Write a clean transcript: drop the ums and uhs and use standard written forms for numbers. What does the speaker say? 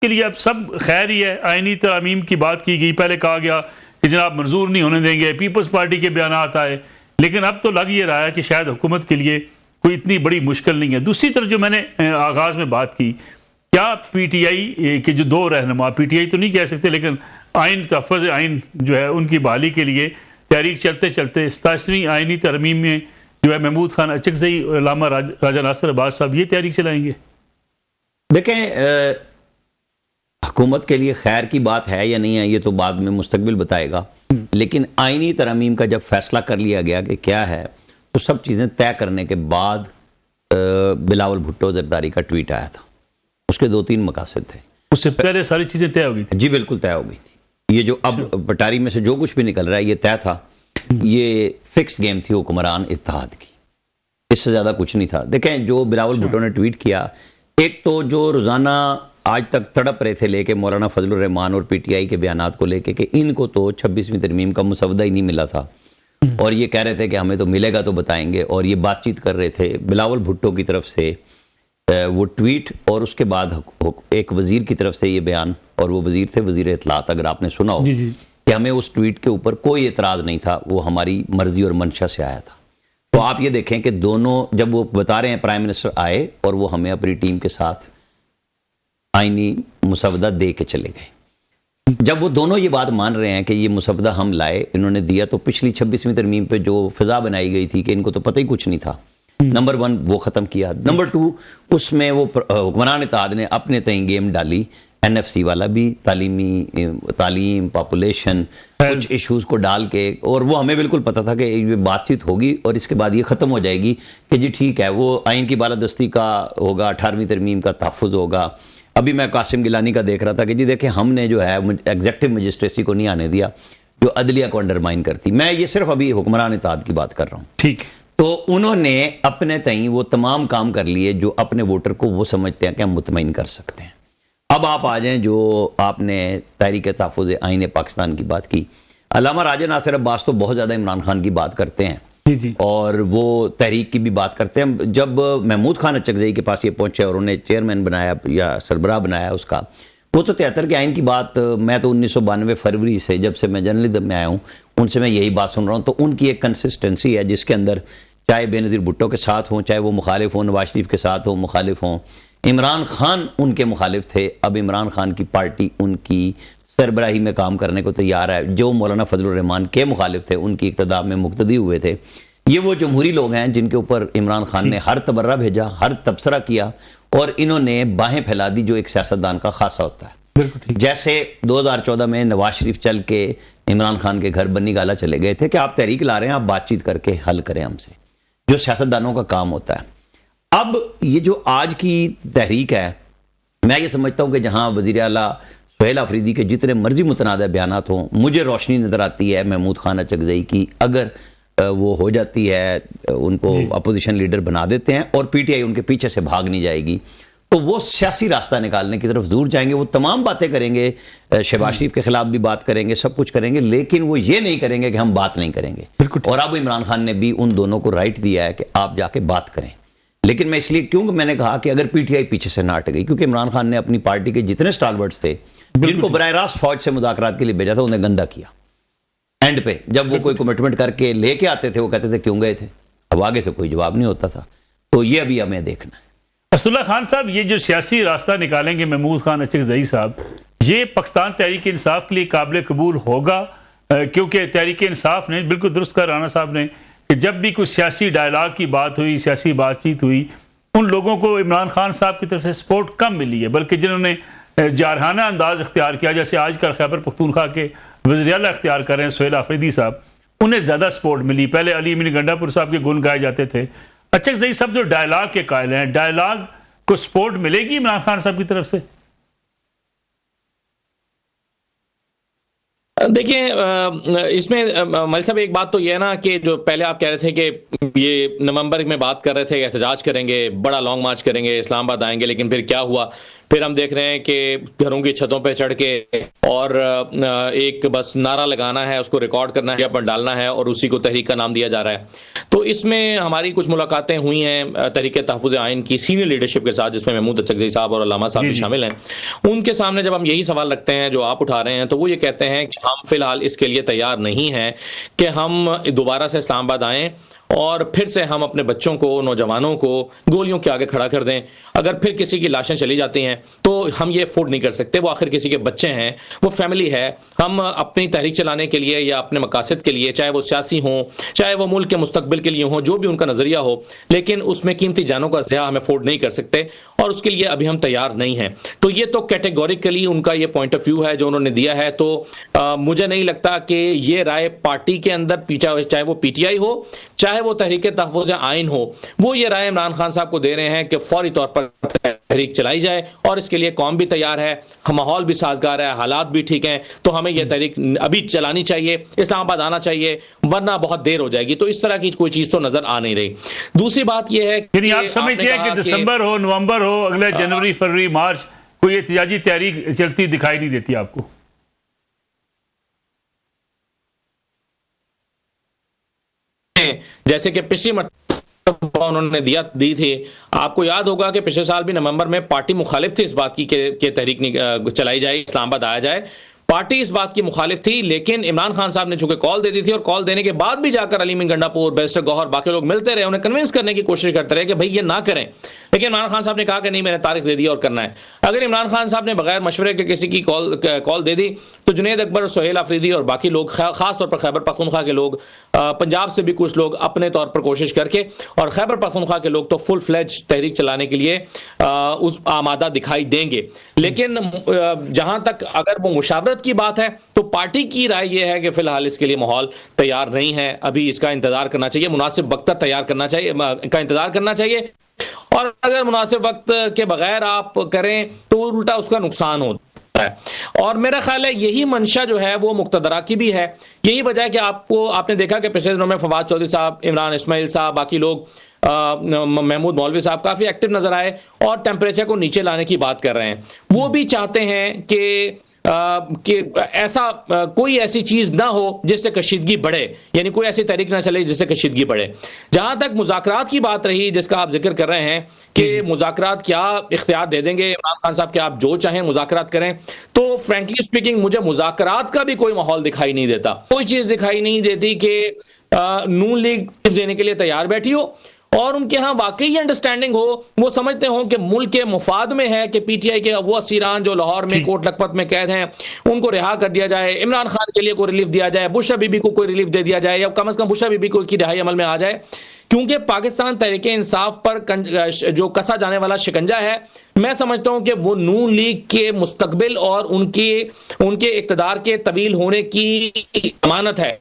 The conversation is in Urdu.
کے لیے اب سب خیر ہی ہے. آئینی ترامیم کی بات کی گئی, پہلے کہا گیا کہ جناب منظور نہیں ہونے دیں گے, پیپلز پارٹی کے بیانات آئے, لیکن اب تو لگ یہ رہا ہے کہ شاید حکومت کے لیے کوئی اتنی بڑی مشکل نہیں ہے. دوسری طرف جو میں نے آغاز میں بات کی, کیا پی ٹی آئی کے جو دو رہنما, پی ٹی آئی تو نہیں کہہ سکتے لیکن آئین تحفظ آئین جو ہے ان کی بحالی کے لیے تحریک چلتے چلتے 87ویں آئینی ترمیم میں جو ہے محمود خان اچکزئی, علامہ راجہ ناصر عباس صاحب یہ تحریک چلائیں گے؟ دیکھیں, حکومت کے لیے خیر کی بات ہے یا نہیں ہے یہ تو بعد میں مستقبل بتائے گا, لیکن آئینی ترمیم کا جب فیصلہ کر لیا گیا کہ کیا ہے, تو سب چیزیں طے کرنے کے بعد بلاول بھٹو زرداری کا ٹویٹ آیا تھا. اس کے 2-3 مقاصد تھے. اس سے پہلے ساری چیزیں طے ہو گئی تھی؟ جی بالکل طے ہو گئی تھی. یہ جو اب پٹاری میں سے جو کچھ بھی نکل رہا ہے یہ طے تھا. یہ فکس گیم تھی حکمران اتحاد کی, اس سے زیادہ کچھ نہیں تھا. دیکھیں جو بلاول بھٹو نے ٹویٹ کیا, ایک تو جو روزانہ آج تک تڑپ رہے تھے لے کے مولانا فضل الرحمان اور پی ٹی آئی کے بیانات کو لے کے کہ ان کو تو 26ویں ترمیم کا مسودہ ہی نہیں ملا تھا, اور یہ کہہ رہے تھے کہ ہمیں تو ملے گا تو بتائیں گے, اور یہ بات چیت کر رہے تھے. بلاول بھٹو کی طرف سے وہ ٹویٹ اور اس کے بعد ایک وزیر کی طرف سے یہ بیان, اور وہ وزیر تھے وزیر اطلاعات, اگر آپ نے سنا ہو کہ ہمیں اس ٹویٹ کے اوپر کوئی اعتراض نہیں تھا, وہ ہماری مرضی اور منشا سے آیا تھا. تو آپ یہ دیکھیں کہ دونوں جب وہ بتا رہے ہیں پرائم منسٹر آئے اور وہ ہمیں اپنی ٹیم کے ساتھ آئینی مسودہ دے کے چلے گئے. جب وہ دونوں یہ بات مان رہے ہیں کہ یہ مسودہ ہم لائے, انہوں نے دیا, تو پچھلی 26ویں ترمیم پہ جو فضا بنائی گئی تھی کہ ان کو تو پتہ ہی کچھ نہیں تھا, نمبر 1 وہ ختم کیا. نمبر 2 اس میں وہ حکمران اتحاد نے اپنے تئیں گیم ڈالی, این ایف سی والا بھی, تعلیم, پاپولیشن, کچھ ایشوز کو ڈال کے, اور وہ ہمیں بالکل پتا تھا کہ یہ بات چیت ہوگی اور اس کے بعد یہ ختم ہو جائے گی کہ جی ٹھیک ہے وہ آئین کی بالادستی کا ہوگا, 18ویں ترمیم کا تحفظ ہوگا. ابھی میں قاسم گیلانی کا دیکھ رہا تھا کہ جی دیکھیں ہم نے جو ہے ایگزیکٹو مجسٹریسی کو نہیں آنے دیا جو عدلیہ کو انڈرمائن کرتی. میں یہ صرف ابھی حکمران اتحاد کی بات کر رہا ہوں. ٹھیک. تو انہوں نے اپنے تئیں وہ تمام کام کر لیے جو اپنے ووٹر کو وہ سمجھتے ہیں کہ ہم مطمئن کر سکتے ہیں. اب آپ آ جائیں جو آپ نے تحریک تحفظ آئین پاکستان کی بات کی. علامہ راجہ ناصر عباس تو بہت زیادہ عمران خان کی بات کرتے ہیں اور وہ تحریک کی بھی بات کرتے ہیں. جب محمود خان اچکزئی کے پاس یہ پہنچے اور انہیں چیئرمین بنایا یا سربراہ بنایا اس کا, وہ تو 73 کے آئین کی بات, میں تو 1992 فروری سے جب سے میں جرنلزم میں آیا ہوں ان سے میں یہی بات سن رہا ہوں. تو ان کی ایک کنسسٹنسی ہے جس کے اندر چاہے بے نظیر بھٹو کے ساتھ ہوں, چاہے وہ مخالف ہوں, نواز شریف کے ساتھ ہوں, مخالف ہوں, عمران خان ان کے مخالف تھے, اب عمران خان کی پارٹی ان کی سربراہی میں کام کرنے کو تیار ہے. جو مولانا فضل الرحمان کے مخالف تھے ان کی اقتداء میں مقتدی ہوئے تھے. یہ وہ جمہوری لوگ ہیں جن کے اوپر عمران خان نے ہر تبرہ بھیجا, ہر تبصرہ کیا, اور انہوں نے باہیں پھیلا دی جو ایک سیاستدان کا خاصہ ہوتا ہے. جیسے 2014 میں نواز شریف چل کے عمران خان کے گھر بنی گالا چلے گئے تھے کہ آپ تحریک لا رہے ہیں, آپ بات چیت کر کے حل کریں ہم سے, جو سیاستدانوں کا کام ہوتا ہے. اب یہ جو آج کی تحریک ہے, میں یہ سمجھتا ہوں کہ جہاں وزیر اعلیٰ سہیل آفریدی کے جتنے مرضی متنازع بیانات ہوں, مجھے روشنی نظر آتی ہے محمود خان اچکزئی کی, اگر وہ ہو جاتی ہے, ان کو اپوزیشن لیڈر بنا دیتے ہیں اور پی ٹی آئی ان کے پیچھے سے بھاگ نہیں جائے گی, تو وہ سیاسی راستہ نکالنے کی طرف ضرور جائیں گے. وہ تمام باتیں کریں گے, شہباز شریف کے خلاف بھی بات کریں گے, سب کچھ کریں گے, لیکن وہ یہ نہیں کریں گے کہ ہم بات نہیں کریں گے. اور اب عمران خان نے بھی ان دونوں کو رائٹ دیا ہے کہ آپ جا کے بات کریں. لیکن میں اس لیے کیونکہ میں نے کہا کہ اگر پی ٹی آئی پیچھے سے نہ ہٹ گئی, کیونکہ عمران خان نے اپنی پارٹی کے جتنے سٹالورٹس تھے جن کو براہ راست فوج سے مذاکرات کے لیے بھیجا تھا, انہیں گندا کیا. اینڈ پہ جب وہ کوئی کمٹمنٹ کر کے لے کے آتے تھے وہ کہتے تھے کیوں گئے تھے, اب آگے سے کوئی جواب نہیں ہوتا تھا. تو یہ ابھی ہمیں دیکھنا ہے. اسداللہ خان صاحب, یہ جو سیاسی راستہ نکالیں گے محمود خان اچکزئی صاحب, یہ پاکستان تحریک انصاف کے لیے قابل قبول ہوگا؟ کیونکہ تحریک انصاف نے بالکل درست کہا رانا صاحب نے کہ جب بھی کوئی سیاسی ڈائلاگ کی بات ہوئی, سیاسی بات چیت ہوئی, ان لوگوں کو عمران خان صاحب کی طرف سے سپورٹ کم ملی ہے, بلکہ جنہوں نے جارحانہ انداز اختیار کیا, جیسے آج کل خیبر پختونخوا کے وزیر اعلیٰ اختیار کر رہے ہیں سہیل آفریدی صاحب, انہیں زیادہ سپورٹ ملی. پہلے علی امین گنڈا پور صاحب کے گن گائے جاتے تھے. اچکزئی صاحب جو ڈائلاگ کے قائل ہیں, ڈائلاگ کو سپورٹ ملے گی عمران خان صاحب کی طرف سے؟ دیکھیں اس میں مل صاحب ایک بات تو یہ ہے نا کہ جو پہلے آپ کہہ رہے تھے کہ یہ نومبر میں بات کر رہے تھے احتجاج کریں گے, بڑا لانگ مارچ کریں گے, اسلام آباد آئیں گے, لیکن پھر کیا ہوا, پھر ہم دیکھ رہے ہیں کہ گھروں کی چھتوں پہ چڑھ کے اور ایک بس نعرہ لگانا ہے، اس کو ریکارڈ کرنا ہے پر ڈالنا ہے اور اسی کو تحریک کا نام دیا جا رہا ہے۔ تو اس میں ہماری کچھ ملاقاتیں ہوئی ہیں تحریک تحفظ آئین کی سینئر لیڈرشپ کے ساتھ، جس میں محمود اچکزئی صاحب اور علامہ صاحب بھی شامل ہیں۔ ان کے سامنے جب ہم یہی سوال رکھتے ہیں جو آپ اٹھا رہے ہیں، تو وہ یہ کہتے ہیں کہ ہم فی الحال اس کے لیے تیار نہیں ہیں کہ ہم دوبارہ سے اسلام آباد آئیں اور پھر سے ہم اپنے بچوں کو، نوجوانوں کو گولیوں کے آگے کھڑا کر دیں۔ اگر پھر کسی کی لاشیں چلی جاتی ہیں تو ہم یہ افورڈ نہیں کر سکتے، وہ آخر کسی کے بچے ہیں، وہ فیملی ہے۔ ہم اپنی تحریک چلانے کے لیے یا اپنے مقاصد کے لیے، چاہے وہ سیاسی ہوں، چاہے وہ ملک کے مستقبل کے لیے ہوں، جو بھی ان کا نظریہ ہو، لیکن اس میں قیمتی جانوں کا ضیاع ہم افورڈ نہیں کر سکتے اور اس کے لیے ابھی ہم تیار نہیں ہیں۔ تو یہ تو کیٹیگوریکلی ان کا یہ پوائنٹ آف ویو ہے جو انہوں نے دیا ہے۔ تو مجھے نہیں لگتا کہ یہ رائے پارٹی کے اندر، چاہے وہ پی ٹی آئی ہو، چاہے وہ تحریک تحفظ آئین ہو، وہ یہ رائے عمران خان صاحب کو دے رہے ہیں کہ فوری طور پر تحریک چلائی جائے، اور اس کے لیے قوم بھی تیار ہے، ماحول بھی سازگار ہے، حالات بھی ٹھیک ہیں، تو ہمیں یہ تحریک ابھی چلانی چاہیے، اسلام آباد آنا چاہیے، ورنہ بہت دیر ہو جائے گی۔ تو اس طرح کی کوئی چیز تو نظر آ نہیں رہی۔ دوسری بات یہ ہے یعنی آپ سمجھتے ہیں کہ دسمبر ہو، نومبر ہو، اگلے جنوری، فروری، مارچ کوئی احتجاجی تحریک چلتی دکھائی نہیں دیتی آپ کو؟ جیسے کہ پچھلی مرتبہ انہوں نے دی تھی، آپ کو یاد ہوگا کہ پچھلے سال بھی نومبر میں پارٹی مخالف تھی اس بات کی کہ تحریک چلائی جائے، اسلام آباد آیا جائے۔ پارٹی اس بات کی مخالف تھی، لیکن عمران خان صاحب نے چونکہ کال دے دی تھی، اور کال دینے کے بعد بھی جا کر علی امین گنڈاپور، بیرسٹر گوہر، باقی لوگ ملتے رہے، انہیں کنونس کرنے کی کوشش کرتے رہے کہ بھائی یہ نہ کریں، لیکن عمران خان صاحب نے کہا کہ نہیں، میں نے تاریخ دے دی اور کرنا ہے۔ اگر عمران خان صاحب نے بغیر مشورے کے کسی کی کال دے دی تو جنید اکبر، سہیل آفریدی اور باقی لوگ، خاص طور پر خیبر پختونخوا کے لوگ، پنجاب سے بھی کچھ لوگ اپنے طور پر کوشش کر کے، اور خیبر پختونخوا کے لوگ تو فل فلیج تحریک چلانے کے لیے اس آمادہ دکھائی دیں گے۔ لیکن جہاں تک اگر وہ مشاورت کی بات ہے تو پارٹی کی رائے یہ ہے کہ فی الحال اس کے لیے ماحول تیار نہیں ہے، ابھی اس کا انتظار کرنا چاہیے، مناسب وقت تیار کرنا چاہیے، کا انتظار کرنا چاہیے، اور اگر مناسب وقت کے بغیر آپ کریں تو الٹا اس کا نقصان ہوتا ہے۔ اور میرا خیال ہے یہی منشا جو ہے وہ مقتدرہ کی بھی ہے۔ یہی وجہ ہے کہ آپ نے دیکھا کہ پچھلے دنوں میں فواد چودھری صاحب، عمران اسماعیل صاحب، باقی لوگ، محمود مولوی صاحب کافی ایکٹیو نظر آئے اور ٹیمپریچر کو نیچے لانے کی بات کر رہے ہیں۔ وہ بھی چاہتے ہیں کہ ایسا کوئی ایسی چیز نہ ہو جس سے کشیدگی بڑھے، یعنی کوئی ایسی تحریک نہ چلے جس سے کشیدگی بڑھے۔ جہاں تک مذاکرات کی بات رہی جس کا آپ ذکر کر رہے ہیں کہ مذاکرات کیا اختیار دے دیں گے عمران خان صاحب کہ آپ جو چاہیں مذاکرات کریں، تو فرینکلی اسپیکنگ مجھے مذاکرات کا بھی کوئی ماحول دکھائی نہیں دیتا، کوئی چیز دکھائی نہیں دیتی کہ نون لیگ دینے کے لیے تیار بیٹھی ہو اور ان کے ہاں واقعی انڈرسٹینڈنگ ہو، وہ سمجھتے ہوں کہ ملک کے مفاد میں ہے کہ پی ٹی آئی کے وہ اسیران جو لاہور میں کوٹ لکھپت میں قید ہیں ان کو رہا کر دیا جائے، عمران خان کے لیے کوئی ریلیف دیا جائے، بشرا بی بی کو کوئی ریلیف دے دیا جائے، یا کم از کم بشرا بی بی کو کی رہائی عمل میں آ جائے، کیونکہ پاکستان تحریک انصاف پر جو کسا جانے والا شکنجہ ہے، میں سمجھتا ہوں کہ وہ نون لیگ کے مستقبل اور ان کے اقتدار کے طویل ہونے کی ضمانت ہے۔